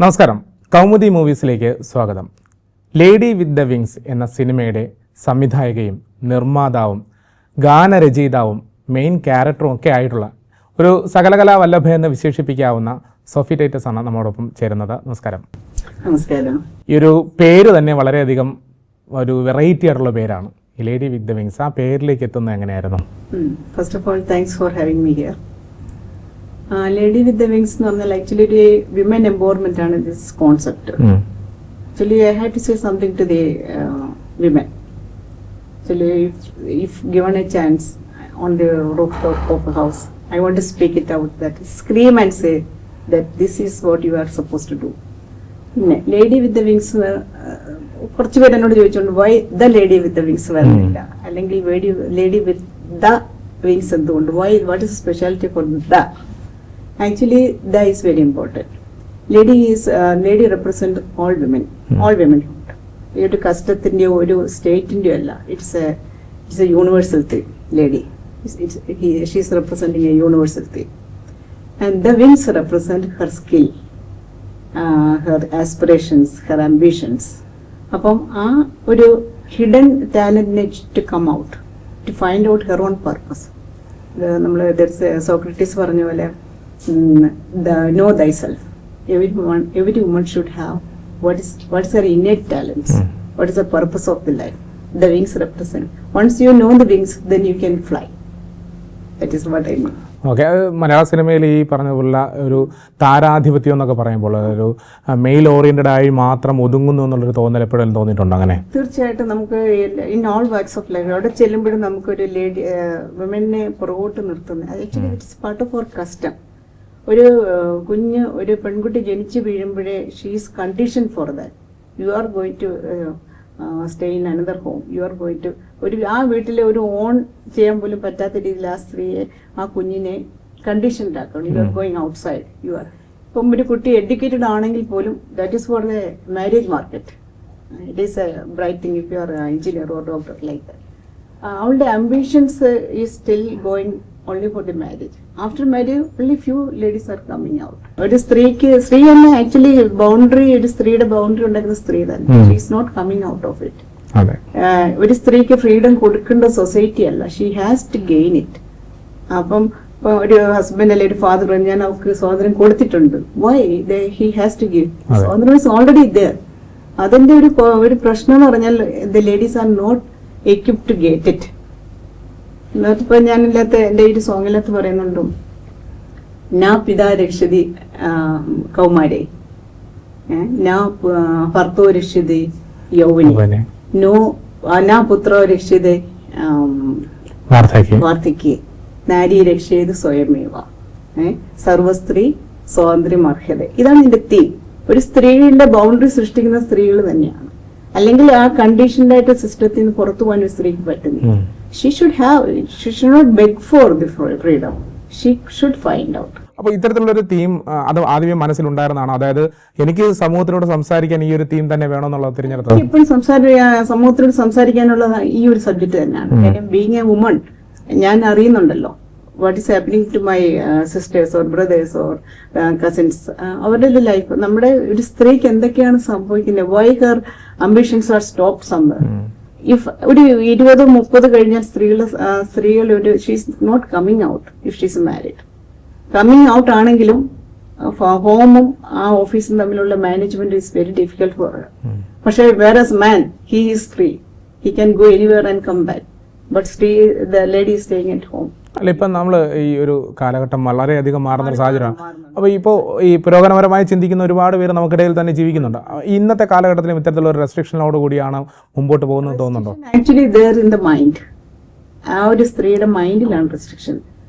നമസ്കാരം, കൗമുദി മൂവീസിലേക്ക് സ്വാഗതം. Lady with the wings എന്ന സിനിമയുടെ സംവിധായകയും നിർമ്മാതാവും ഗാനരചയിതാവും മെയിൻ ക്യാരക്ടറും ഒക്കെ ആയിട്ടുള്ള ഒരു സകലകലാ വല്ലഭ എന്ന് വിശേഷിപ്പിക്കാവുന്ന സോഫി ടൈറ്റസ് ആണ് നമ്മോടൊപ്പം ചേരുന്നത്. നമസ്കാരം. നമസ്കാരം. ഈ ഒരു പേര് തന്നെ വളരെയധികം ഒരു വെറൈറ്റി ആയിട്ടുള്ള പേരാണ്, ലേഡി വിത്ത് ദ വിങ്സ്. ആ പേരിലേക്ക് എത്തുന്നത് എങ്ങനെയായിരുന്നു? First of all thanks for having me here. Lady with the wings എന്ന് പറഞ്ഞാൽ ആക്ച്വലി ഒരു വിമൻ എംപവർമെന്റ് ആണ് this concept. Actually I have to say something to the women. Actually if given a chance on the rooftop of a house, I want to speak it out, that scream and say that this is what you are supposed to do. Lady with the wings കുറച്ച് പേര് എന്നോട് ചോദിച്ചോണ്ട് why the lady with the wings വരുന്നില്ല, അല്ലെങ്കിൽ lady with the wings എന്തുകൊണ്ട്, why what is speciality for the? Actually the is very important. Lady represent all women, ഈ ഒരു കസ്റ്റത്തിന്റെയോ ഒരു സ്റ്റേറ്റിന്റെയോ അല്ല, it's a universal thing. Lady, she is representing a universal thing, and the wings represent her skill, her aspirations, her ambitions. Appam aa oru hidden talent needs to come out, to find out her own purpose. Nammal there's Socrates paranja pole, know thyself. Every woman should have what is her innate talents, what is the purpose of the life. The wings represent. Once you know the wings, then you can fly. That is what I mean. Okay, മലയാള സിനിമയിൽ ഈ പറഞ്ഞ പോലെ ഒരു താരാധിപത്യം എന്നൊക്കെ പറയുമ്പോൾ ഒരു mail oriented ആയി മാത്രം ഒതുങ്ങുന്നു എന്നുള്ളൊരു തോന്നൽ എപ്പോഴും തോന്നിയിട്ടുണ്ടോ? അങ്ങനെ തീർച്ചയായിട്ടും നമുക്ക് in all walks of life അവിടെ ചെല്ലുമ്പോഴും നമുക്കൊരു ലേഡി വിമനെ പുറകോട്ട് നിർത്തുന്നത് actually it's part of our custom. ഒരു പെൺകുട്ടി ജനിച്ചു വീഴുമ്പോഴേ she is condition for that. You are going to stay in another home. You are going to ആ വീട്ടിലെ ഒരു ഓൺ ചെയ്യാൻ പോലും പറ്റാത്ത രീതിയിൽ ആ സ്ത്രീയെ, ആ കുഞ്ഞിനെ കണ്ടീഷൻഡാക്കണം. You are going outside. You are ഇപ്പം ഒരു കുട്ടി എഡ്യൂക്കേറ്റഡ് ആണെങ്കിൽ പോലും that is for the marriage market. It is a bright thing if you are engineer or doctor like that. അവളുടെ ambitions is still going only for the marriage. After marriage, only few ladies are coming out. ഒരു സ്ത്രീ തന്നെ actually boundary, ഒരു സ്ത്രീയുടെ boundary ഉണ്ടാക്കുന്ന സ്ത്രീ തന്നെ. She is not coming out of it. ഒരു സ്ത്രീക്ക് ഫ്രീഡം കൊടുക്കേണ്ട സൊസൈറ്റി അല്ല, she has to gain it. അപ്പം ഒരു ഹസ്ബൻഡ് അല്ലെ ഒരു ഫാദർ ഞാൻ അവർക്ക് സ്വാതന്ത്ര്യം കൊടുത്തിട്ടുണ്ട്. Why he has to give? സ്വാതന്ത്ര്യം ഇസ് ഓൾറെഡി ദെയർ. അതിന്റെ ഒരു പ്രശ്നം എന്ന് പറഞ്ഞാൽ the ladies are not equipped to get it. ഇപ്പൊ ഞാനില്ലാത്ത എന്റെ ഈ സോങ്ങിലത്ത് പറയുന്നുണ്ടോ, നാ പിതാ രക്ഷതി കൗമാരെ, നാ ഭർത്തോ രക്ഷിതേ യൗവനെ, നാ പുത്രോ രക്ഷിതേ വാർദ്ധക്യേ, നാരി രക്ഷയത് സ്വയമേവ, സർവസ്ത്രീ സ്വാതന്ത്ര്യം അർഹത. ഇതാണ് ഇതിന്റെ തീം. ഒരു സ്ത്രീയുടെ ബൗണ്ടറി സൃഷ്ടിക്കുന്ന സ്ത്രീകൾ തന്നെയാണ്. അല്ലെങ്കിൽ ആ കണ്ടീഷൻഡ് ആയിട്ട് സിസ്റ്റത്തിൽ നിന്ന് പുറത്തു പോകാൻ ഒരു സ്ത്രീക്ക് പറ്റുന്നില്ല. She should not beg for the freedom. She should find out. അപ്പോൾ ഇത്തരത്തിലുള്ളൊരു തീം അത് ആദ്യമേ മനസ്സിലുണ്ടായിരുന്നതാണ്. അതായത് എനിക്ക് സമൂഹത്തിനോട് സംസാരിക്കാൻ ഈ ഒരു തീം തന്നെ വേണമെന്നുള്ള തിരഞ്ഞെടുത്തത്. ഇപ്പോഴും സമൂഹത്തിനോട് സംസാരിക്കാനുള്ള ഈ ഒരു സബ്ജക്ട് തന്നെയാണ്. കാര്യം ബീങ് എ വുമൺ, ഞാൻ അറിയുന്നുണ്ടല്ലോ what is happening to my sisters or brothers or cousins. അവരുടെ ലൈഫ്, നമ്മുടെ ഒരു സ്ത്രീക്ക് എന്തൊക്കെയാണ് സംഭവിക്കുന്നത്, why her ambitions are stop somewhere. If ഒരു 20-30 കഴിഞ്ഞാൽ സ്ത്രീകൾ ഒരു she's not coming out. If she's married, coming out ആണെങ്കിലും ഹോമും ആ ഓഫീസും തമ്മിലുള്ള management is very difficult for her. പക്ഷെ whereas man, he is free, he can go anywhere and come back. But the lady is staying at home. അല്ല, ഇപ്പം നമ്മൾ ഈ ഒരു കാലഘട്ടം വളരെയധികം മാറുന്നൊരു സാഹചര്യമാണ്. അപ്പോൾ ഇപ്പോൾ ഈ പുരോഗമനപരമായി ചിന്തിക്കുന്ന ഒരുപാട് പേര് നമുക്കിടയിൽ തന്നെ ജീവിക്കുന്നുണ്ട്. ഇന്നത്തെ കാലഘട്ടത്തിലും ഇത്തരത്തിലുള്ള ഒരു റെസ്ട്രിക്ഷനോട് കൂടിയാണ് മുമ്പോട്ട് പോകുന്നത് തോന്നുന്നുണ്ടോ? Actually there in the mind. ആ ഒരു സ്ത്രീയുടെ മൈൻഡിലാണ് restriction.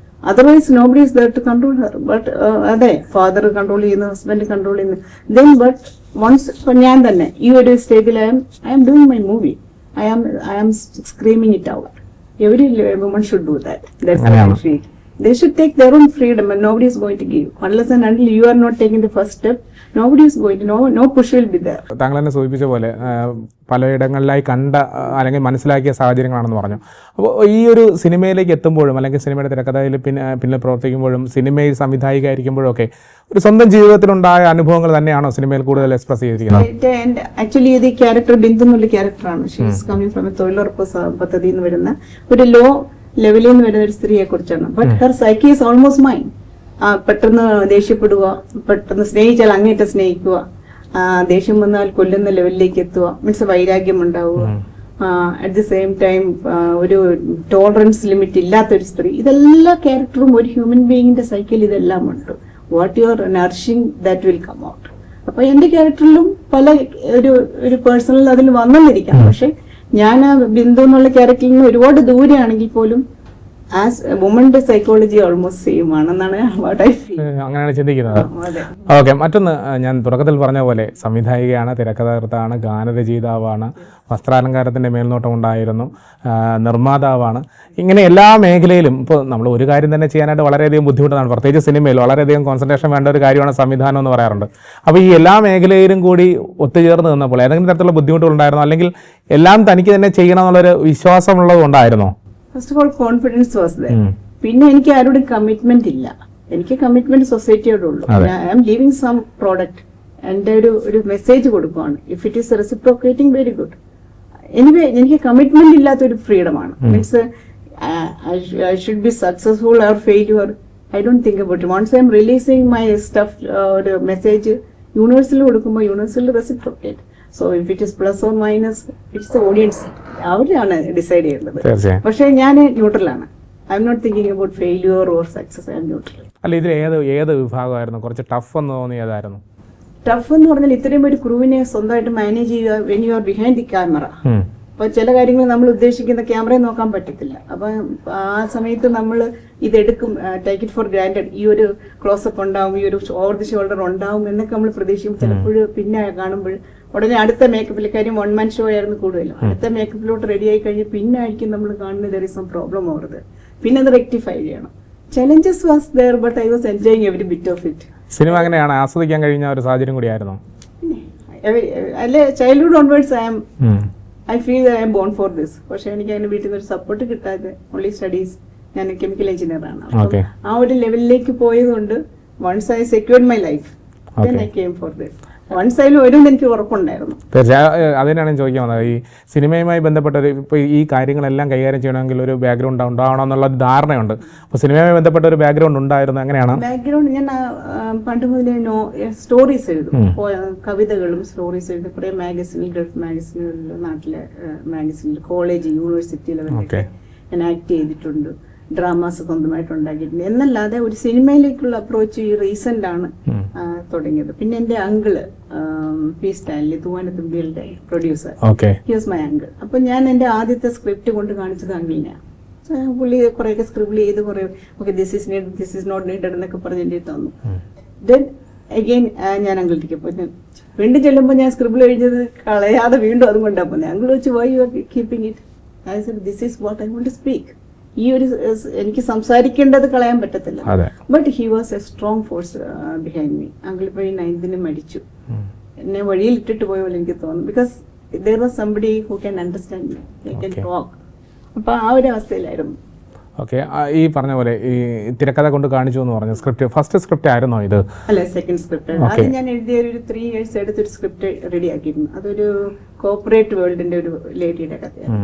Otherwise nobody is there to control her. But അതെ, ഫാദർ കൺട്രോൾ ചെയ്യുന്നു, ഹസ്ബൻഡ് കൺട്രോൾ ചെയ്യുന്നു. ദെൻ ബട്ട് വൺസ് ഇപ്പൊ ഞാൻ തന്നെ ഈ ഒരു സ്റ്റേജിൽ I am doing my movie, I am screaming it out. Every woman should do that. That's what I feel. They should take their own freedom and nobody is going to give. Unless and until you are not taking the first step, nobody is going to, no push will be there. താങ്കൾ തന്നെ സൂചിപ്പിച്ച പോലെ പലയിടങ്ങളിലായി കണ്ട അല്ലെങ്കിൽ മനസ്സിലാക്കിയ സാഹചര്യങ്ങളാണെന്ന് പറഞ്ഞു. അപ്പോൾ ഈ ഒരു സിനിമയിലേക്ക് എത്തുമ്പോഴും അല്ലെങ്കിൽ സിനിമയുടെ തിരക്കഥയിൽ പിന്നെ പ്രവർത്തിക്കുമ്പോഴും സിനിമയിൽ സംവിധായികയായിരിക്കുമ്പോഴും ഒക്കെ ഒരു സ്വന്തം ജീവിതത്തിലുണ്ടായ അനുഭവങ്ങൾ തന്നെയാണോ സിനിമയിൽ കൂടുതൽ എക്സ്പ്രസ് ചെയ്തിരിക്കുന്നത്? ആക്ച്വലി ഇത് ക്യാരക്ടർ ബിന്ദു എന്നുള്ള ക്യാരക്ടറാണ്. ഷീസ് കമ്മിങ് ഫ്രം തൊഴിലുറപ്പ് പദ്ധതിയിൽ നിന്ന് വരുന്ന ഒരു ലോ ലെവലിൽ നിന്ന് വരുന്ന ഒരു സ്ത്രീയെ കുറിച്ചാണ്. But her psyche is almost mine. പെട്ടെന്ന് ദേഷ്യപ്പെടുക, പെട്ടെന്ന് സ്നേഹിച്ചാൽ അങ്ങേറ്റം സ്നേഹിക്കുക, ദേഷ്യം വന്നാൽ കൊല്ലുന്ന ലെവലിലേക്ക് എത്തുക, മീൻസ് വൈരാഗ്യം ഉണ്ടാവുക, അറ്റ് ദി സെയിം ടൈം ഒരു ടോളറൻസ് ലിമിറ്റ് ഇല്ലാത്തൊരു സ്ത്രീ. ഇതെല്ലാ ക്യാരക്ടറും ഒരു ഹ്യൂമൻ ബീയിങ്ങിന്റെ സൈക്കിൾ ഇതെല്ലാം ഉണ്ട്. What you are nourishing that will come out. അപ്പൊ എന്റെ ക്യാരക്ടറിലും പല ഒരു പേഴ്സണൽ അതിൽ വന്നെന്നിരിക്കാം. പക്ഷെ ഞാൻ ആ ബിന്ദു എന്നുള്ള ക്യാരക്ടറിൽ നിന്ന് ഒരുപാട് ദൂരെയാണെങ്കിൽ പോലും ആസ് വുമന്റെ സൈക്കോളജി ഓൾമോസ്റ്റ് സെയിം ആണെന്നാണ് വാട്ട് ഐ ഫീൽ. അങ്ങനെയാണ് ചിന്തിക്കുന്നത്. ഓക്കെ, മറ്റൊന്ന് ഞാൻ തുടക്കത്തിൽ പറഞ്ഞ പോലെ സംവിധായികയാണ്, തിരക്കഥാകൃത്താണ്, ഗാനരചയിതാവാണ്, വസ്ത്രാലങ്കാരത്തിൻ്റെ മേൽനോട്ടം ഉണ്ടായിരുന്നു, നിർമ്മാതാവാണ്. ഇങ്ങനെ എല്ലാ മേഖലയിലും ഇപ്പോൾ നമ്മൾ ഒരു കാര്യം തന്നെ ചെയ്യാനായിട്ട് വളരെയധികം ബുദ്ധിമുട്ടാണ്. പ്രത്യേകിച്ച് സിനിമയിൽ വളരെയധികം കോൺസെൻട്രേഷൻ വേണ്ട ഒരു കാര്യമാണ് സംവിധാനം എന്ന് പറയാറുണ്ട്. അപ്പോൾ ഈ എല്ലാ മേഖലയിലും കൂടി ഒത്തുചേർന്ന് നിന്നപ്പോൾ ഏതെങ്കിലും തരത്തിലുള്ള ബുദ്ധിമുട്ടുകളുണ്ടായിരുന്നോ, അല്ലെങ്കിൽ എല്ലാം തനിക്ക് തന്നെ ചെയ്യണം എന്നുള്ളൊരു വിശ്വാസമുള്ളത് കൊണ്ടായിരുന്നോ? First of all confidence was there. പിന്നെ എനിക്ക് ആരോടും കമ്മിറ്റ്മെന്റ് ഇല്ല. എനിക്ക് കമ്മിറ്റ്മെന്റ് സൊസൈറ്റിയോടുള്ളൂ. I am leaving some product. എന്റെ ഒരു മെസ്സേജ് കൊടുക്കുവാണ്. If it is reciprocating, very good. Anyway എനിക്ക് കമ്മിറ്റ്മെന്റ് ഇല്ലാത്തൊരു ഫ്രീഡമാണ്. Means I should be successful or failure, I don't think about it. Once I'm releasing my stuff, ഒരു message യൂണിവേഴ്സിൽ കൊടുക്കുമ്പോൾ യൂണിവേഴ്സിൽ reciprocate. So if it is plus or minus, it's the audience, അവരാണ് decide ചെയ്യുന്നത്. പക്ഷെ ഞാൻ ന്യൂട്രലാണ്. I'm not thinking about failure or success. I'm neutral. അല്ല, ഇതിൽ ഏത് വിഭാഗമായിരുന്നു കുറച്ച് ടഫ് എന്ന് തോന്നിയതായിരുന്നു? ടഫ് എന്ന് പറഞ്ഞാൽ ഇത്രയും ഒരു ക്രൂവിനെ സ്വന്തമായിട്ട് മാനേജ് ചെയ്യുക when you are behind the camera. അപ്പൊ ചില കാര്യങ്ങൾ നമ്മൾ ഉദ്ദേശിക്കുന്ന ക്യാമറയെ നോക്കാൻ പറ്റത്തില്ല. അപ്പൊ ആ സമയത്ത് നമ്മൾ ഇതെടുക്കും, ടേക്ക് ഇറ്റ് ഫോർ ഗ്രാൻഡഡ്. ഈ ഒരു ക്ലോസപ്പ് ഉണ്ടാവും, ഈ ഒരു ഓവർ ദി ഷോൾഡർ ഉണ്ടാവും എന്നൊക്കെ നമ്മൾ പ്രതീക്ഷിക്കും. ചിലപ്പോൾ പിന്നെ കാണുമ്പോൾ ഉടനെ അടുത്ത മേക്കപ്പിൽ, കാര്യം 1 man ഷോ ആയിരുന്നു കൂടുതലും. അടുത്ത മേക്കപ്പിലോട്ട് റെഡി ആയി കഴിഞ്ഞ് പിന്നെ ആയിരിക്കും നമ്മൾ കാണുന്നത് there is some problem over. പിന്നെ അത് റെക്ടിഫൈ ചെയ്യണം. Challenges was there, but I was enjoying every bit of it. Cinema അങ്ങനെയാണ് ആസ്വദിക്കാൻ കഴിഞ്ഞ ഒരു സാഹചര്യം കൂടിയായിരുന്നു. അല്ലെ, childhood onwards I feel I'm born for this. പക്ഷെ എനിക്ക് അതിന് വീട്ടിൽ നിന്ന് ഒരു സപ്പോർട്ട് കിട്ടാതെ, ഓൺലി സ്റ്റഡീസ്. ഞാൻ കെമിക്കൽ എഞ്ചിനീയർ ആണ്. ആ ഒരു ലെവലിലേക്ക് പോയതുകൊണ്ട് once I secured my life, then I came for this. വൺസൈലും വരും എനിക്ക് ഉറപ്പുണ്ടായിരുന്നു. തീർച്ചയായും അതിനാണ് ചോദിക്കാൻ വന്നത്. ഈ സിനിമയുമായി ബന്ധപ്പെട്ട ഇപ്പോൾ ഈ കാര്യങ്ങളെല്ലാം കൈകാര്യം ചെയ്യണമെങ്കിൽ ഒരു ബാക്ക്ഗ്രൗണ്ട് ഉണ്ടാവണം എന്നുള്ള ധാരണയുണ്ട്. അപ്പോൾ സിനിമയുമായി ബന്ധപ്പെട്ട ഒരു ബാക്ക്ഗ്രൗണ്ട് ഉണ്ടായിരുന്നു. എങ്ങനെയാണ് ബാക്ക്ഗ്രൗണ്ട്? ഞാൻ പണ്ട് മുതലേ സ്റ്റോറീസ് എഴുതും, കവിതകളും സ്റ്റോറീസ് എഴുതും. കുറേ മാഗസിനിൽ, ഗൾഫ് മാഗസിനുകളിൽ, നാട്ടിലെ മാഗസിനിൽ, കോളേജ്, യൂണിവേഴ്സിറ്റി ലെവലിലൊക്കെ ഞാൻ ആക്ട് ചെയ്തിട്ടുണ്ട്. ഡ്രാമാസ് സ്വന്തമായിട്ട് ഉണ്ടാക്കിയിട്ടുണ്ട്. എന്നല്ലാതെ ഒരു സിനിമയിലേക്കുള്ള അപ്രോച്ച് ഈ റീസെന്റ് ആണ് തുടങ്ങിയത്. പിന്നെ എന്റെ അങ്കിള് പി സ്റ്റാൻലി, തൂവാനത്തുമ്പികളുടെ producer, he was my uncle. അപ്പൊ ഞാൻ എന്റെ ആദ്യത്തെ സ്ക്രിപ്റ്റ് കൊണ്ട് കാണിച്ചത് അങ്കിളിനെയാണ്. പുള്ളി കുറെയൊക്കെ സ്ക്രിബിൾ ചെയ്ത് കുറെ okay this is need, this is not needed എന്നൊക്കെ പറഞ്ഞ് എന്റെ തന്നു. ദെൻ അഗെയിൻ ഞാൻ അങ്കിളിലേക്ക് പോയി. വീണ്ടും ചെല്ലുമ്പോൾ ഞാൻ സ്ക്രിബിൾ എഴുതിയത് കളയാതെ വീണ്ടും അതും കൊണ്ടാണ് പോകുന്നത്. അങ്കിൾ വെച്ച് why you are keeping it? I said this is what I want to speak. ഈ ഒരു എനിക്ക് സംസാരിക്കേണ്ടത് കളയാൻ പറ്റത്തില്ല. But he was a strong force behind me. Uncle ഇപ്പോൾ 9th മരിച്ചു. എന്നെ വഴിയിൽ ഇട്ടിട്ട് പോയ പോലെ എനിക്ക് തോന്നുന്നു. Because there was somebody who can understand me, he can talk. അപ്പൊ ആ ഒരു അവസ്ഥയിലായിരുന്നു. ഓക്കെ, ഈ പറഞ്ഞ പോലെ ഈ തിരക്കഥ കൊണ്ട് കാണിച്ചു എന്ന് പറഞ്ഞു. സ്ക്രിപ്റ്റ് ഫസ്റ്റ് സ്ക്രിപ്റ്റ് ആയിരുന്നോ ഇത്? അല്ല, സെക്കൻഡ് സ്ക്രിപ്റ്റ്. അത് ഞാൻ എഴുതിയ ഒരു 3 years എടുത്തൊരു സ്ക്രിപ്റ്റ് റെഡി ആക്കിയിരുന്നു. അതൊരു കോർപ്പറേറ്റ് വേൾഡിന്റെ ഒരു ലേഡിയുടെ കഥയാണ്.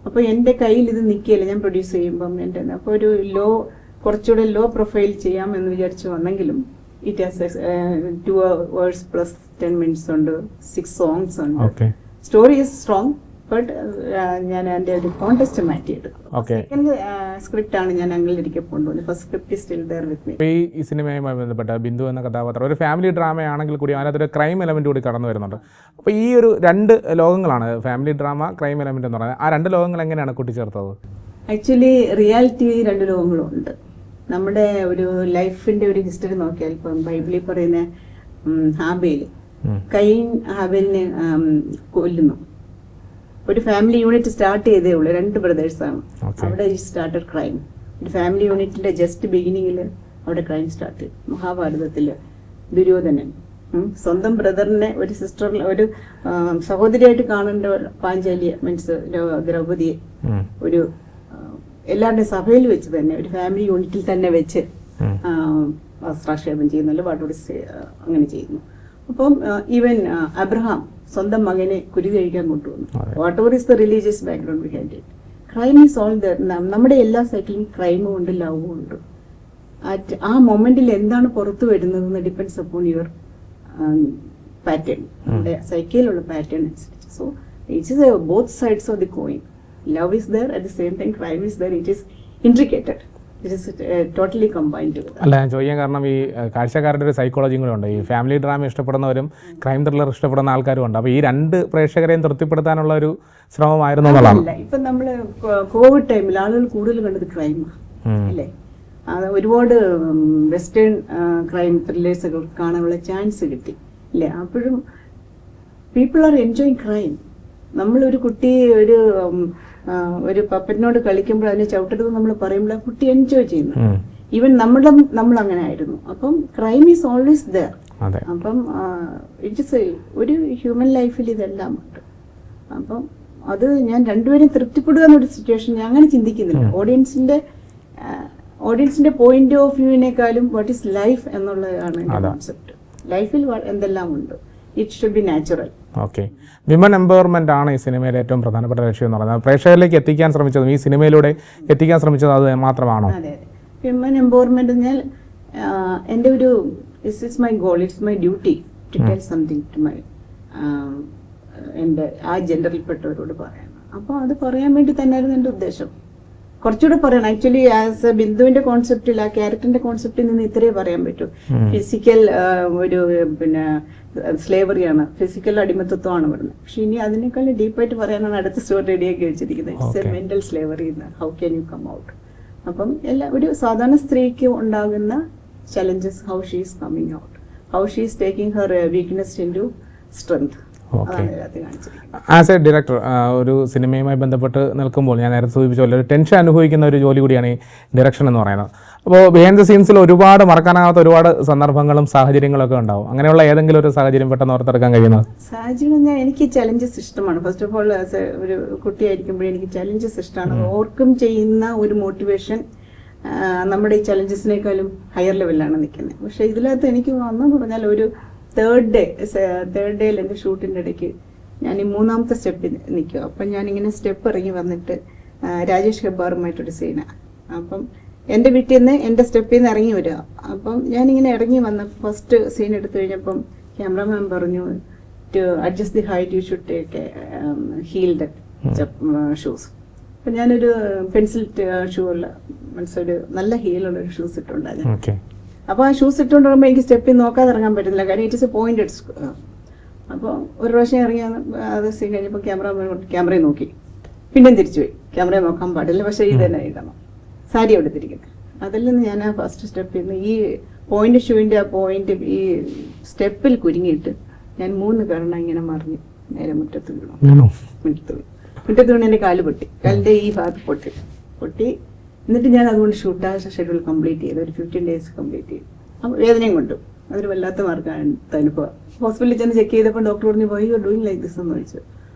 അപ്പൊ എന്റെ കയ്യിൽ ഇത് നിൽക്കില്ല ഞാൻ പ്രൊഡ്യൂസ് ചെയ്യുമ്പം. എന്റെ അപ്പൊ ഒരു കുറച്ചുകൂടെ ലോ പ്രൊഫൈൽ ചെയ്യാം എന്ന് വിചാരിച്ചു വന്നെങ്കിലും it has 2 hours plus 10 minutes ഉണ്ട്, 6 songs ഉണ്ട്. സ്റ്റോറി ഈസ് സ്ട്രോങ്, ബട്ട് ഞാൻ എൻ്റെ ഒരു കോൺടെസ്റ്റ് മാറ്റിയെടുക്കും. സെക്കൻഡ് സ്ക്രിപ്റ്റ് ആണ് ഞാൻ അങ്കിളിലേക്ക് കൊണ്ടുവന്നത്. First script still there with me. ഈ സിനിമയുമായി ബന്ധപ്പെട്ട ബിന്ദു എന്ന കഥാപാത്രം ഒരു ഫാമിലി ഡ്രാമ ആണെങ്കിൽ കൂടി അതിനകത്തൊരു ക്രൈം എലമെന്റ് കൂടി കടന്നു വരുന്നുണ്ട്. അപ്പോൾ ഈ ഒരു 2 ലോകങ്ങളാണ്, ഫാമിലി ഡ്രാമ, ക്രൈം എലമെന്റ് എന്ന് പറയുന്നത്. ആ 2 ലോകങ്ങൾ എങ്ങനെയാണ് കൂട്ടിച്ചേർത്തത്? Actually reality 2 ലോകങ്ങളുണ്ട്. നമ്മുടെ ഒരു ലൈഫിന്റെ ഒരു ഹിസ്റ്ററി നോക്കിയാൽ ഇപ്പം ബൈബിളിൽ പറയുന്ന ഹാബേൽ, കൈൻ ഹാബേലിനെ കൊല്ലുന്നു. ഒരു ഫാമിലി യൂണിറ്റ് സ്റ്റാർട്ട് ചെയ്തേ ഉള്ളൂ, 2 ബ്രദേഴ്സാണ്. അവിടെ സ്റ്റാർട്ടഡ് ക്രൈം. ഒരു ഫാമിലി യൂണിറ്റിന്റെ ജസ്റ്റ് ബിഗിനിങ്ങിൽ അവിടെ ക്രൈം സ്റ്റാർട്ട് ചെയ്തു. മഹാഭാരതത്തിൽ ദുര്യോധനൻ സ്വന്തം ബ്രദറിനെ ഒരു സിസ്റ്റർ ഒരു സഹോദരിയായിട്ട് കാണേണ്ട പാഞ്ചാലിയെ മീൻസ് ദ്രൗപതിയെ ഒരു എല്ലാവരുടെയും സഭയിൽ വെച്ച് തന്നെ ഒരു ഫാമിലി യൂണിറ്റിൽ തന്നെ വെച്ച് വസ്ത്രാക്ഷേപം ചെയ്യുന്നല്ലോ വാട്ടോടിസ് അങ്ങനെ ചെയ്യുന്നു. അപ്പം ഈവൻ അബ്രഹാം സ്വന്തം മകനെ കുരി കഴിക്കാൻ കൊണ്ടുവന്നു. What ever is the religious background behind it, crime is all there. നമ്മുടെ എല്ലാ സൈക്കിളും ക്രൈമും ഉണ്ട്, ലവും ഉണ്ട്. ആ മൊമെന്റിൽ എന്താണ് പുറത്തു വരുന്നതെന്ന് ഡിപ്പെൻഡ്സ് അപ്പോൺ യുവർ പാറ്റേൺ, നമ്മുടെ സൈക്കിളിലുള്ള പാറ്റേൺ അനുസരിച്ച്. So it is both sides of the coin. Love is there, at the same time crime is there. It is intricated, it is totally combined. അല്ല, ഞാൻ ചോദിക്കാൻ കാരണം ഈ കാഴ്ചക്കാരുടെ ഒരു സൈക്കോളജിയും കൂടെ ഉണ്ട്. ഈ ഫാമിലി ഡ്രാമ ഇഷ്ടപ്പെടുന്നവരും ക്രൈം ത്രില്ലർ ഇഷ്ടപ്പെടുന്ന ആൾക്കാരും ഉണ്ട്. അപ്പോൾ ഈ രണ്ട് പ്രേക്ഷകരെയും തൃപ്തിപ്പെടുത്താനുള്ള ഒരു ശ്രമമായിരുന്നു എന്നുള്ളതാണ്. ഇപ്പം നമ്മൾ കോവിഡ് ടൈമിൽ ആളുകൾ കൂടുതൽ കണ്ടത് ക്രൈമാണ് അല്ലേ. ഒരുപാട് വെസ്റ്റേൺ ക്രൈം ത്രില്ലേഴ്സ് ഒക്കെ കാണാനുള്ള ചാൻസ് കിട്ടി അല്ലേ. അപ്പോഴും പീപ്പിൾ ആർ എൻജോയിങ് ക്രൈം. നമ്മളൊരു കുട്ടി ഒരു പപ്പറ്റിനോട് കളിക്കുമ്പോൾ അതിനെ ചവിട്ടരുത് നമ്മൾ പറയുമ്പോൾ ആ കുട്ടി എൻജോയ് ചെയ്യുന്നു. ഈവൻ നമ്മൾ അങ്ങനെ ആയിരുന്നു. അപ്പം ക്രൈം ഈസ് ഓൾവേസ് ദർ. അപ്പം ഇറ്റ്സ് ഒരു ഹ്യൂമൻ ലൈഫിൽ ഇതെല്ലാം ഉണ്ട്. അപ്പം അത് ഞാൻ രണ്ടുപേരും തൃപ്തിപ്പെടുക എന്നൊരു സിറ്റുവേഷൻ ഞാൻ അങ്ങനെ ചിന്തിക്കുന്നില്ല. ഓഡിയൻസിന്റെ പോയിന്റ് ഓഫ് വ്യൂവിനേക്കാളും വാട്ട് ഈസ് ലൈഫ് എന്നുള്ളതാണ് കോൺസെപ്റ്റ്. ലൈഫിൽ എന്തെല്ലാം ഉണ്ട്, it should be natural. Okay, women empowerment ആണ് ഈ സിനിമയിലെ ഏറ്റവും പ്രധാനപ്പെട്ട ലക്ഷ്യം എന്ന് പറയുന്നത്. പ്രേക്ഷകരിലേക്ക് എത്തിക്കാൻ ശ്രമിച്ചതും ഈ സിനിമയിലൂടെ എത്തിക്കാൻ ശ്രമിച്ചത് അത് മാത്രമാണോ? അതെ, വിമൻ എംപവർമെന്റ് എന്നാൽ എൻ്റെ ഒരു it's my goal, it's my duty to tell something to my എൻ്റെ ആ ജെൻഡറിൽപ്പെട്ടവരോട് പറയാൻ. അപ്പോൾ അത് പറയാൻ വേണ്ടി തന്നെയായിരുന്നു എൻ്റെ ഉദ്ദേശം. കുറച്ചുകൂടെ പറയണം. ആക്ച്വലി ആസ് എ ബിന്ദുവിന്റെ കോൺസെപ്റ്റിൽ, ആ ക്യാരക്ടറിന്റെ കോൺസെപ്റ്റിൽ നിന്ന് ഇത്രേ പറയാൻ പറ്റൂ. ഫിസിക്കൽ ഒരു പിന്നെ സ്ലേവറിയാണ്, ഫിസിക്കൽ അടിമത്തത്വമാണ് പറയുന്നത്. പക്ഷെ ഇനി അതിനേക്കാൾ ഡീപ്പായിട്ട് പറയാനാണ് അടുത്ത സ്റ്റോറി റെഡിയാക്കി വെച്ചിരിക്കുന്നത്. It's a mental slavery, how can you come out. അപ്പം ഒരു സാധാരണ സ്ത്രീക്ക് ഉണ്ടാകുന്ന challenges, how she is coming out, how she is taking her weakness into strength. As a director ഒരു സിനിമയുമായി ബന്ധപ്പെട്ട് നിൽക്കുമ്പോൾ ഞാൻ നേരത്തെ സൂചിപ്പിച്ച പോലെ ഒരു ടെൻഷൻ അനുഭവിക്കുന്ന ഒരു ജോലി കൂടിയാണ് ഈ ഡയറക്ഷൻ എന്ന് പറയുന്നത്. അപ്പോൾ ബിഹൈൻഡ് ദ സീൻസിൽ ഒരുപാട് മറക്കാനാകാത്ത ഒരുപാട് സന്ദർഭങ്ങളും സാഹചര്യങ്ങളൊക്കെ ഉണ്ടാവും. അങ്ങനെയുള്ള ഏതെങ്കിലും ഒരു സാഹചര്യം പെട്ടെന്ന് ഓർത്തെടുക്കാൻ കഴിയുന്നത്? സാഹചര്യം എനിക്ക് ചലഞ്ചസ് ഇഷ്ടമാണ്. First of all as A ഒരു കുട്ടിയായിരിക്കുമ്പോഴേ എനിക്ക് ചലഞ്ചസ് ഇഷ്ടമാണ്. ഓവർകം ചെയ്യുന്ന ഒരു മോട്ടിവേഷൻ നമ്മുടെ ഈ ചലഞ്ചസിനേക്കാളും ഹയർ ലെവലിലാണ് നിൽക്കുന്നത്. പക്ഷെ ഇതിനകത്ത് എനിക്ക് വന്നെന്ന് പറഞ്ഞാൽ ഒരു തേർഡ് ഡേയിൽ എൻ്റെ ഷൂട്ടിൻ്റെ ഇടയ്ക്ക് ഞാൻ ഈ മൂന്നാമത്തെ സ്റ്റെപ്പിൽ നിൽക്കുക. അപ്പം ഞാനിങ്ങനെ സ്റ്റെപ്പ് ഇറങ്ങി വന്നിട്ട് രാജേഷ് ഹെബ്ബാറുമായിട്ടൊരു സീനാണ്. അപ്പം എൻ്റെ വീട്ടിൽ നിന്ന് എൻ്റെ സ്റ്റെപ്പിൽ നിന്ന് ഇറങ്ങി വരിക. അപ്പം ഞാനിങ്ങനെ ഇറങ്ങി വന്ന ഫസ്റ്റ് സീൻ എടുത്തു കഴിഞ്ഞപ്പം ക്യാമറമാൻ പറഞ്ഞു to adjust the height you should take heeled shoes. അപ്പം ഞാനൊരു പെൻസിൽ ഷൂ ഉള്ള മനസ്സൊരു നല്ല ഹീലുള്ള ഒരു ഷൂസ് ഇട്ടുണ്ടായിരുന്നു. അപ്പോൾ ആ ഷൂസ് ഇട്ടുകൊണ്ട് വരുമ്പോൾ എനിക്ക് സ്റ്റെപ്പിൽ നോക്കാതെ ഇറങ്ങാൻ പറ്റുന്നില്ല, കാരണം ഇറ്റ് ഇസ് എ പോയിന്റഡ്. അപ്പോൾ ഒരു പ്രാവശ്യം ഇറങ്ങി അത് സീൻ കഴിഞ്ഞപ്പോൾ ക്യാമറയെ നോക്കി, പിന്നെയും തിരിച്ചു പോയി. ക്യാമറയെ നോക്കാൻ പാടില്ല, പക്ഷേ ഇത് തന്നെ എഴുതണം, സാരി എടുത്തിരിക്കുന്നത്. അതിൽ നിന്ന് ഞാൻ ആ ഫസ്റ്റ് സ്റ്റെപ്പിൽ നിന്ന് ഈ പോയിന്റ് ഷൂവിൻ്റെ ആ പോയിന്റ് ഈ സ്റ്റെപ്പിൽ കുരുങ്ങിയിട്ട് ഞാൻ 3 കരണം ഇങ്ങനെ മറിഞ്ഞു നേരെ മുറ്റത്ത് വീണു. മുറ്റത്ത് വീണ് എൻ്റെ കാല് പൊട്ടി, കാലിൻ്റെ ഈ ഭാഗത്ത് പൊട്ടി. എന്നിട്ട് ഞാൻ അതുകൊണ്ട് ഷൂട്ട് ഷെഡ്യൂൾ കംപ്ലീറ്റ് ചെയ്തു. ഒരു 15 days കംപ്ലീറ്റ് ചെയ്തു. അപ്പോൾ വേദനയും കൊണ്ടു. അതൊരു വല്ലാത്ത മാർക്കാണ് അനുഭവം. ഹോസ്പിറ്റലിൽ ചെന്ന് ചെക്ക് ചെയ്തപ്പോൾ ഡോക്ടർ പറഞ്ഞു why you are doing like this എന്ന് ചോദിച്ചു.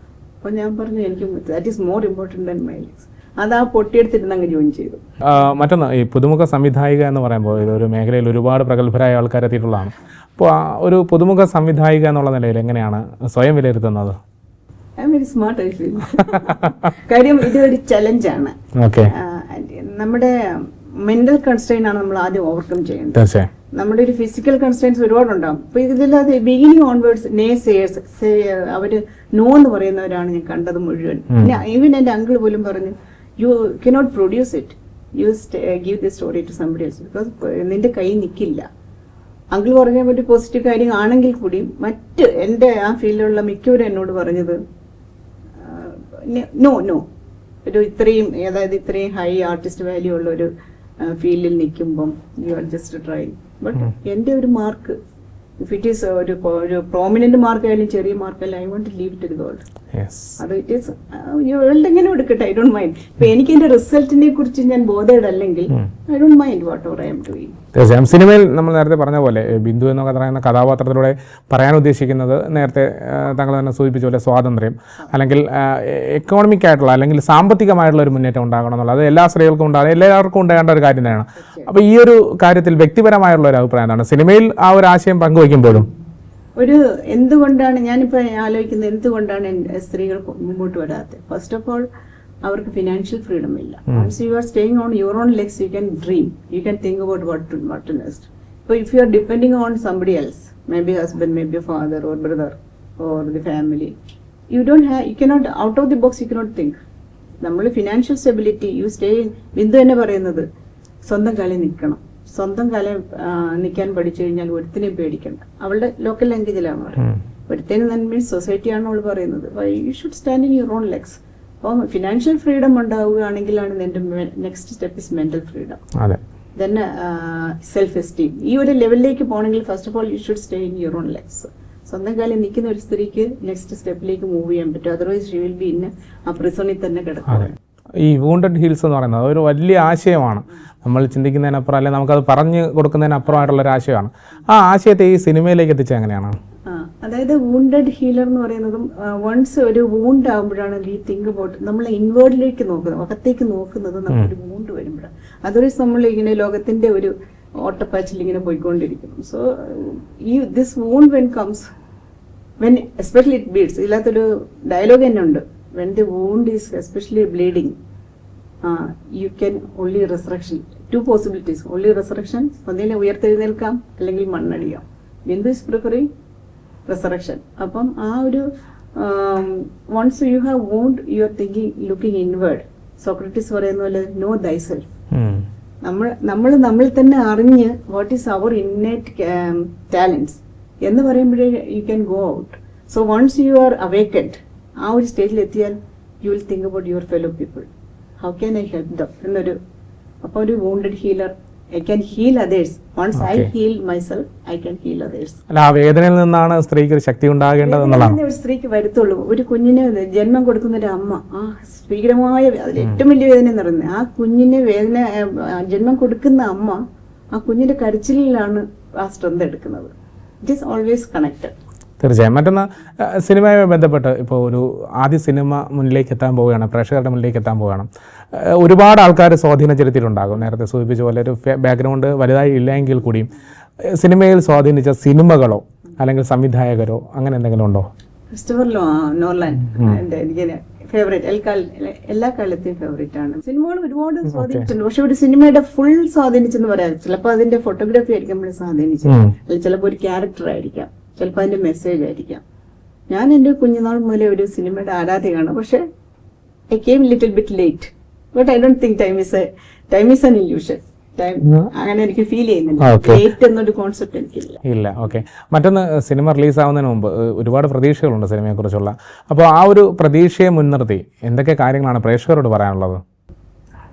അപ്പോൾ ഞാൻ പറഞ്ഞു എനിക്ക് that is more important than my life. അത് ആ പൊട്ടിയെടുത്തിട്ട് അങ്ങ് ജോയിൻ ചെയ്തു. മറ്റൊന്ന്, ഈ പുതുമുഖ സംവിധായിക എന്ന് പറയുമ്പോൾ ഇതൊരു മേഖലയിൽ ഒരുപാട് പ്രഗത്ഭരായ ആൾക്കാർ എത്തിയിട്ടുള്ളതാണ്. അപ്പോൾ ഒരു പുതുമുഖ സംവിധായിക എന്നുള്ള നിലയിൽ എങ്ങനെയാണ് സ്വയം വിലയിരുത്തുന്നത്? I am very smart, I feel. കാര്യം ഇതൊരു ചലഞ്ചാണ്. നമ്മുടെ മെന്റൽ കൺസ്ട്രെയിൻ ആണ് നമ്മൾ ആദ്യം ഓവർകം ചെയ്യേണ്ടത്. നമ്മുടെ ഒരു ഫിസിക്കൽ കൺസ്ട്രെയിൻസ് ഒരുപാടുണ്ടാകും. അപ്പോൾ ഇതില്ലാതെ ബിഗിനിങ് ഓൺവേർഡ്സ് അവർ നോ എന്ന് പറയുന്നവരാണ് ഞാൻ കണ്ടത് മുഴുവൻ. ഈവൻ എൻ്റെ അങ്കിൾ പോലും പറഞ്ഞു you cannot produce it, you give the story to somebody else, because നിന്റെ കൈ നിൽക്കില്ല. അങ്കിൾ പറഞ്ഞ ഒരു പോസിറ്റീവ് കാര്യം ആണെങ്കിൽ കൂടി മറ്റ് എൻ്റെ ആ ഫീൽഡിലുള്ള മിക്കവരും എന്നോട് പറഞ്ഞത് നോ ഒരു ഇത്രയും ഇത്രയും ഹൈ ആർട്ടിസ്റ്റ് വാല്യൂ ഉള്ള ഒരു ഫീൽഡിൽ നിൽക്കുമ്പം you are just trying. But എൻ്റെ ഒരു മാർക്ക്, ഇഫ് ഇറ്റ് ഈസ് ഒരു പ്രോമിനന്റ് മാർക്ക് ആയാലും ചെറിയ മാർക്കല്ല, I want to leave it to the world. അത് ഇറ്റ് ഈസ് വേൾഡ് എങ്ങനെ എടുക്കട്ടെ, ഐ ഡോണ്ട് മൈൻഡ്. ഇപ്പൊ എനിക്ക് എന്റെ റിസൾട്ടിനെ കുറിച്ച് ഞാൻ ബോധേഡല്ലെങ്കിൽ I don't mind whatever I'm doing. തീർച്ചയായും സിനിമയിൽ നമ്മൾ നേരത്തെ പറഞ്ഞ പോലെ ബിന്ദു എന്ന് പറയുന്ന കഥാപാത്രത്തിലൂടെ പറയാൻ ഉദ്ദേശിക്കുന്നത് നേരത്തെ താങ്കൾ തന്നെ സൂചിപ്പിച്ച പോലെ സ്വാതന്ത്ര്യം അല്ലെങ്കിൽ എക്കോണമിക് ആയിട്ടുള്ള അല്ലെങ്കിൽ സാമ്പത്തികമായിട്ടുള്ള ഒരു മുന്നേറ്റം ഉണ്ടാകണം എന്നുള്ളത് അത് എല്ലാ സ്ത്രീകൾക്കും ഉണ്ടാകും, എല്ലാവർക്കും ഉണ്ടാകേണ്ട ഒരു കാര്യം തന്നെയാണ്. അപ്പോൾ ഈ ഒരു കാര്യത്തിൽ വ്യക്തിപരമായുള്ള ഒരു അഭിപ്രായം എന്താണ് സിനിമയിൽ ആ ഒരു ആശയം പങ്കുവയ്ക്കുമ്പോഴും? എന്തുകൊണ്ടാണ് ഞാനിപ്പോൾ ആലോചിക്കുന്നത്, എന്തുകൊണ്ടാണ് സ്ത്രീകൾ മുമ്പോട്ട് വരാത്തത്? ഫസ്റ്റ് ഓഫ് ഓൾ അവർക്ക് ഫിനാൻഷ്യൽ ഫ്രീഡം ഇല്ല. Once you are staying on your own legs you can dream, you can think about what next. ഇപ്പോൾ if you are depending on somebody else, maybe husband, maybe father or brother or the family, you cannot out of the box, you cannot think. നമ്മൾ financial stability you stay. Bindu തന്നെ പറയുന്നത് സ്വന്തം കാലിൽ നിൽക്കണം, സ്വന്തം കാലം നിൽക്കാൻ പഠിച്ചു കഴിഞ്ഞാൽ ഒരുത്തിനെയും പേടിക്കണ്ട. അവളുടെ ലോക്കൽ ലാംഗ്വേജിലാണ് പറയുന്നത്. ഒരുത്തേനും തന്നെ മീൻസ് സൊസൈറ്റിയാണ് അവൾ പറയുന്നത്. You should stand in your own legs. അപ്പോൾ ഫിനാൻഷ്യൽ ഫ്രീഡം ഉണ്ടാവുകയാണെങ്കിലാണ് എൻ്റെ next step is mental freedom, then self esteem. ഈ ഒരു ലെവലിലേക്ക് പോകണമെങ്കിൽ first of all you should stay in your own legs. സ്വന്തം കാലം നിൽക്കുന്ന ഒരു സ്ത്രീക്ക് നെക്സ്റ്റ് സ്റ്റെപ്പിലേക്ക് മൂവ് ചെയ്യാൻ പറ്റും. Otherwise she will be in ആ പ്രിസണിൽ തന്നെ കിടക്കും. ഈ വൂണ്ടഡ് ഹീൽസ് എന്ന് പറയുന്നത് ഒരു വലിയ ആശയമാണ്. നമ്മൾ ചിന്തിക്കുന്നതിനപ്പുറം അല്ലെങ്കിൽ നമുക്കത് പറഞ്ഞു കൊടുക്കുന്നതിനപ്പുറമായിട്ടുള്ളൊരു ആശയമാണ്. ആ ആശയത്തെ ഈ സിനിമയിലേക്ക് എത്തിച്ചത് എങ്ങനെയാണ്? അതായത് വൂണ്ടഡ് ഹീലർ എന്ന് പറയുന്നതും വൺസ് ഒരു വൂണ്ട് ആകുമ്പോഴാണ് ഈ തിങ്ക് അബൌട്ട് നമ്മൾ ഇൻവേർഡിലേക്ക് നോക്കുന്നത്, അകത്തേക്ക് നോക്കുന്നത് നമുക്കൊരു വൂണ്ട് വരുമ്പോഴാണ്. അതർവൈസ് നമ്മൾ ഇങ്ങനെ ലോകത്തിന്റെ ഒരു ഓട്ടപ്പാച്ചിൽ ഇങ്ങനെ പോയിക്കൊണ്ടിരിക്കും. സോ ഈ this wound when comes when especially it bleeds. ഇതിനകത്തൊരു ഡയലോഗ് തന്നെ ഉണ്ട്, when the wound is especially bleeding, you can only resurrection. Two possibilities, only resurrection, ഒന്നിനെ ഉയർത്തെഴുന്നേൽക്കാം അല്ലെങ്കിൽ മണ്ണടിയാം. Bindu is preferring resurrection. അപ്പം ആ ഒരു once you have wound, you are thinking, looking inward. Socrates പറയുന്ന പോലെ know thyself. നമ്മൾ തന്നെ അറിഞ്ഞ് what is our innate talents എന്ന് പറയുമ്പോഴേ you can go out. So once you are awakened, ആ ഒരു സ്റ്റേജിൽ എത്തിയാൽ you will think about your fellow people, how can I help them എന്നൊരു. അപ്പോൾ ഒരു wounded healer, I can heal others. Once I heal myself, I can heal others. ആ വേദനയിൽ നിന്നാണ് സ്ത്രീക്ക് ഒരു ശക്തി ഉണ്ടാകേണ്ടത് എന്നുള്ളതാണ്. ഒരു സ്ത്രീക്ക് വരുത്തുള്ളൂ. ഒരു കുഞ്ഞിന് ജന്മം കൊടുക്കുന്ന ഒരു അമ്മ, ആ ഭീകരമായ അതിൽ ഏറ്റവും വലിയ വേദന എന്ന് പറയുന്നത് ആ കുഞ്ഞിന് ജന്മം കൊടുക്കുന്ന അമ്മ ആ കുഞ്ഞിന്റെ കരച്ചിലാണ് ആ സ്ട്രെങ്ത് എടുക്കുന്നത്. It is always connected. തീർച്ചയായും. മറ്റൊന്ന് സിനിമയുമായി ബന്ധപ്പെട്ട് ഇപ്പോൾ ഒരു ആദ്യ സിനിമ മുന്നിലേക്ക് എത്താൻ പോവുകയാണ്, പ്രേക്ഷകരുടെ മുന്നിലേക്ക് എത്താൻ പോവുകയാണ്. ഒരുപാട് ആൾക്കാർ സ്വാധീനം ചെലുത്തിയിട്ടുണ്ടാകും. നേരത്തെ സൂചിപ്പിച്ച പോലെ ഒരു ബാക്ക്ഗ്രൗണ്ട് വലുതായി ഇല്ലെങ്കിൽ കൂടിയും സിനിമയിൽ സ്വാധീനിച്ച സിനിമകളോ അല്ലെങ്കിൽ സംവിധായകരോ അങ്ങനെ എന്തെങ്കിലും ഉണ്ടോ? ക്രിസ്റ്റഫർ നോർലാൻ എനിക്ക് ഫേവറേറ്റ്, എല്ലാ കാലത്തെയും ഫേവറേറ്റ് ആണ്. സിനിമകൾ ഒരുപാട് സ്വാധീനിച്ചിട്ടുണ്ട്. പക്ഷെ ഒരു സിനിമയുടെ ഫുൾ സ്വാധീനിച്ചെന്ന് പറയാം. ചിലപ്പോൾ അതിന്റെ ഫോട്ടോഗ്രാഫി ആയിരിക്കും സ്വാധീനിച്ചത്, അല്ലെങ്കിൽ ചിലപ്പോൾ ഒരു ക്യാരക്ടർ ആയിരിക്കാം, ചിലപ്പോൾ അതിന്റെ മെസ്സേജ് ആയിരിക്കാം. ഞാൻ എൻ്റെ കുഞ്ഞുനാൾ മുതലേ ഒരു സിനിമയുടെ ആരാധികയാണ്. പക്ഷെ I came little bit late, but I don't think time is an illusion. Time അങ്ങനെ എനിക്ക് ഫീൽ ചെയ്യുന്നില്ല. ലേറ്റ് എന്നൊരു കോൺസെപ്റ്റ് എനിക്കില്ല. ഇല്ല. ഓക്കെ. മറ്റൊന്ന് സിനിമ റിലീസാവുന്നതിന് മുമ്പ് ഒരുപാട് പ്രതീക്ഷകളുണ്ട് സിനിമയെക്കുറിച്ചുള്ള. അപ്പോൾ ആ ഒരു പ്രതീക്ഷയെ മുൻനിർത്തി എന്തൊക്കെ കാര്യങ്ങളാണ് പ്രേക്ഷകരോട് പറയാനുള്ളത്?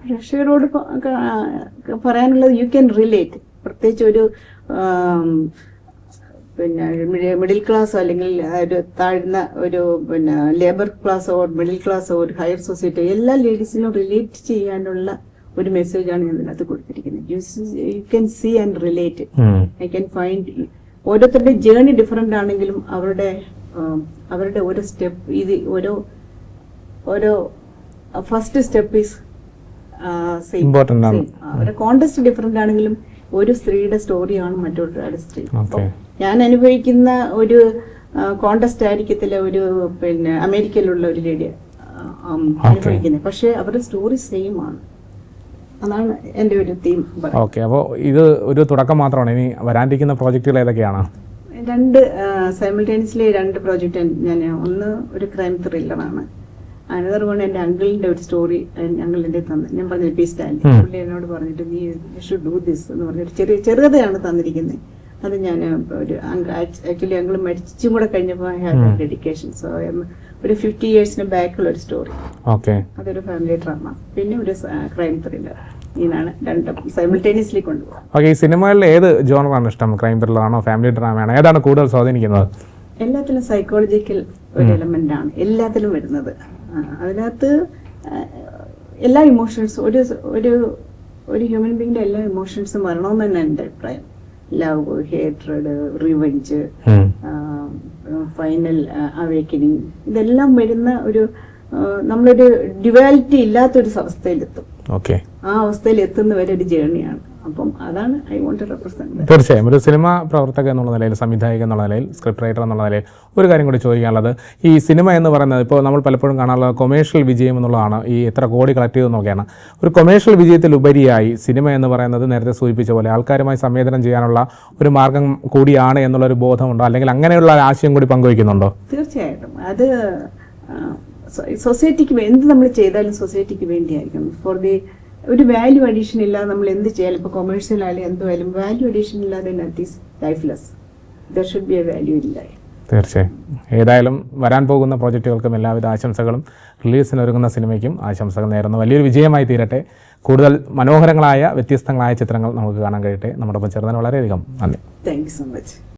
പ്രേക്ഷകരോട് പറയാനുള്ളത് യു ക്യാൻ റിലേറ്റ്. പ്രത്യേകിച്ച് ഒരു പിന്നെ മിഡിൽ ക്ലാസ് അല്ലെങ്കിൽ ഒരു താഴ്ന്ന ഒരു പിന്നെ ലേബർ ക്ലാസ്സോ മിഡിൽ ക്ലാസ്സോ ഒരു ഹയർ സൊസൈറ്റി എല്ലാ ലേഡീസിനും റിലേറ്റ് ചെയ്യാനുള്ള ഒരു മെസ്സേജാണ് ഞാൻ ഇതിനകത്ത് കൊടുത്തിരിക്കുന്നത്. You can see and relate. I can find ഓരോരുത്തരുടെ ജേർണി ഡിഫറെന്റ് ആണെങ്കിലും അവരുടെ ഓരോ സ്റ്റെപ്പ് ഇത് ഓരോ ഫസ്റ്റ് സ്റ്റെപ്പ് ഈസ് സെയിം. അവരുടെ കോണ്ടസ്റ്റ് ഡിഫറെന്റ് ആണെങ്കിലും ഒരു സ്ത്രീയുടെ സ്റ്റോറിയാണ് മറ്റൊരു സ്ത്രീ. ഞാൻ അനുഭവിക്കുന്ന ഒരു കോണ്ടസ്റ്റ് ആയിരിക്കത്തില്ല ഒരു പിന്നെ അമേരിക്കയിലുള്ള ഒരു ലേഡി അനുഭവിക്കുന്നത്. പക്ഷെ അവരുടെ സ്റ്റോറി സെയിം ആണ്. അതാണ് എൻ്റെ ഒരു തീം. ഓക്കെ. അപ്പോൾ ഇത് ഒരു തുടക്കം മാത്രമാണ്. ഇനി വരാനിരിക്കുന്ന പ്രോജക്റ്റുകൾ ഏതൊക്കെയാണ്? സൈമിൾട്ടേനിയസ്ലി 2 പ്രോജക്റ്റ് ഞാൻ. ഒന്ന് ഒരു ക്രൈം ത്രില്ലറാണ്. അനദർ വൺ എൻ്റെ അങ്കിളിൻ്റെ ഒരു സ്റ്റോറി അങ്കിളിൻ്റെ ഞാൻ പറഞ്ഞ പി സ്റ്റാൻലി പുള്ളി എന്നോട് പറഞ്ഞിട്ട് നീ ഷുഡ് ഡു ദിസ് എന്ന് പറഞ്ഞിട്ട് ചെറുകഥയാണ് തന്നിരിക്കുന്നത്. അത് ഞാൻ ഒരു ആക്ച്വലി അങ്കിൾ മരിച്ചും കൂടെ കഴിഞ്ഞപ്പോൾ ഐ ഹാവ് ഡെഡിക്കേഷൻ. സോ ഒരു 50 years ബാക്കുള്ള ഒരു സ്റ്റോറി. അതൊരു ഫാമിലി ഡ്രാമ, പിന്നെ ഒരു ക്രൈം ത്രില്ലർ. ഇതിനാണ് 2 സൈമിൾട്ടേനിയസ്ലി കൊണ്ടുപോകും. ഓക്കെ. ഈ സിനിമകളിൽ ഏത് ജോണറാണ് ഇഷ്ടം? ക്രൈം ത്രില്ലറാണോ ഫാമിലി ഡ്രാമയാണോ? ഏതാണ് കൂടുതൽ സ്വാധീനിക്കുന്നത്? എല്ലാത്തിലും സൈക്കോളജിക്കൽ ഒരു എലമെന്റ് ആണ് എല്ലാത്തിലും വരുന്നത്. അതിനകത്ത് എല്ലാ ഇമോഷൻസും ഒരു ഹ്യൂമൻ ബീങ്ങിന്റെ എല്ലാ ഇമോഷൻസും വരണമെന്ന് തന്നെ എൻ്റെ അഭിപ്രായം. Love, hatred, revenge, final awakening, ഇതെല്ലാം വരുന്ന നമ്മളൊരു ഡ്യുവാലിറ്റി ഇല്ലാത്തൊരു അവസ്ഥയിലെത്തും. ഓക്കെ, ആ അവസ്ഥയിൽ എത്തുന്നവരെ ഒരു ജേർണിയാണ്. അപ്പം അതാണ് ഐ വോണ്ട് ടു റെപ്രസെന്റ്. തീർച്ചയായും ഒരു സിനിമ പ്രവർത്തക എന്നുള്ള നിലയിൽ, സംവിധായകൻ എന്നുള്ള നിലയിൽ, സ്ക്രിപ്റ്റ് റൈറ്റർ എന്നുള്ള നിലയിൽ ഒരു കാര്യം കൂടി ചോദിക്കാനുള്ളത്, ഈ സിനിമ എന്ന് പറയുന്നത് ഇപ്പോൾ നമ്മൾ പലപ്പോഴും കാണാറുള്ളത് കൊമേഴ്ഷ്യൽ വിജയം എന്നുള്ളതാണ്. ഈ എത്ര കോടി കളക്ട് ചെയ്തെന്നൊക്കെയാണ്. ഒരു കൊമേഴ്ഷ്യൽ വിജയത്തിലുപരിയായി സിനിമ എന്ന് പറയുന്നത് നേരത്തെ സൂചിപ്പിച്ച പോലെ ആൾക്കാരുമായി സംവേദനം ചെയ്യാനുള്ള ഒരു മാർഗം കൂടിയാണ് എന്നുള്ളൊരു ബോധമുണ്ടോ, അല്ലെങ്കിൽ അങ്ങനെയുള്ള ആശയം കൂടി പങ്കുവയ്ക്കുന്നുണ്ടോ? തീർച്ചയായിട്ടും അത് സൊസൈറ്റിക്ക് എന്ത് നമ്മൾ ചെയ്താലും സൊസൈറ്റിക്ക് വേണ്ടിയായിരിക്കും. ഒരു വാല്യൂ അഡീഷൻ ഇല്ലാതെ നമ്മൾ എന്ത് ചെയ്യാലും, ഇപ്പോൾ കൊമേഴ്ഷ്യൽ ആയാലും എന്തുമായാലും വാല്യൂ അഡീഷൻ ഇല്ലാതെ നത്ത് is lifeless. There should be A value in life. തീർച്ചയായും. ഏതായാലും വരാൻ പോകുന്ന പ്രോജക്റ്റുകൾക്കും എല്ലാവിധ ആശംസകളും, റിലീസിനൊരുങ്ങുന്ന സിനിമയ്ക്കും ആശംസകൾ നേരുന്നു. വലിയൊരു വിജയമായി തീരട്ടെ. കൂടുതൽ മനോഹരങ്ങളായ വ്യത്യസ്തങ്ങളായ ചിത്രങ്ങൾ നമുക്ക് കാണാൻ കഴിയട്ടെ. നമ്മുടെ ഒപ്പം ചേർന്നതിന് വളരെയധികം നന്ദി. Thank you so much.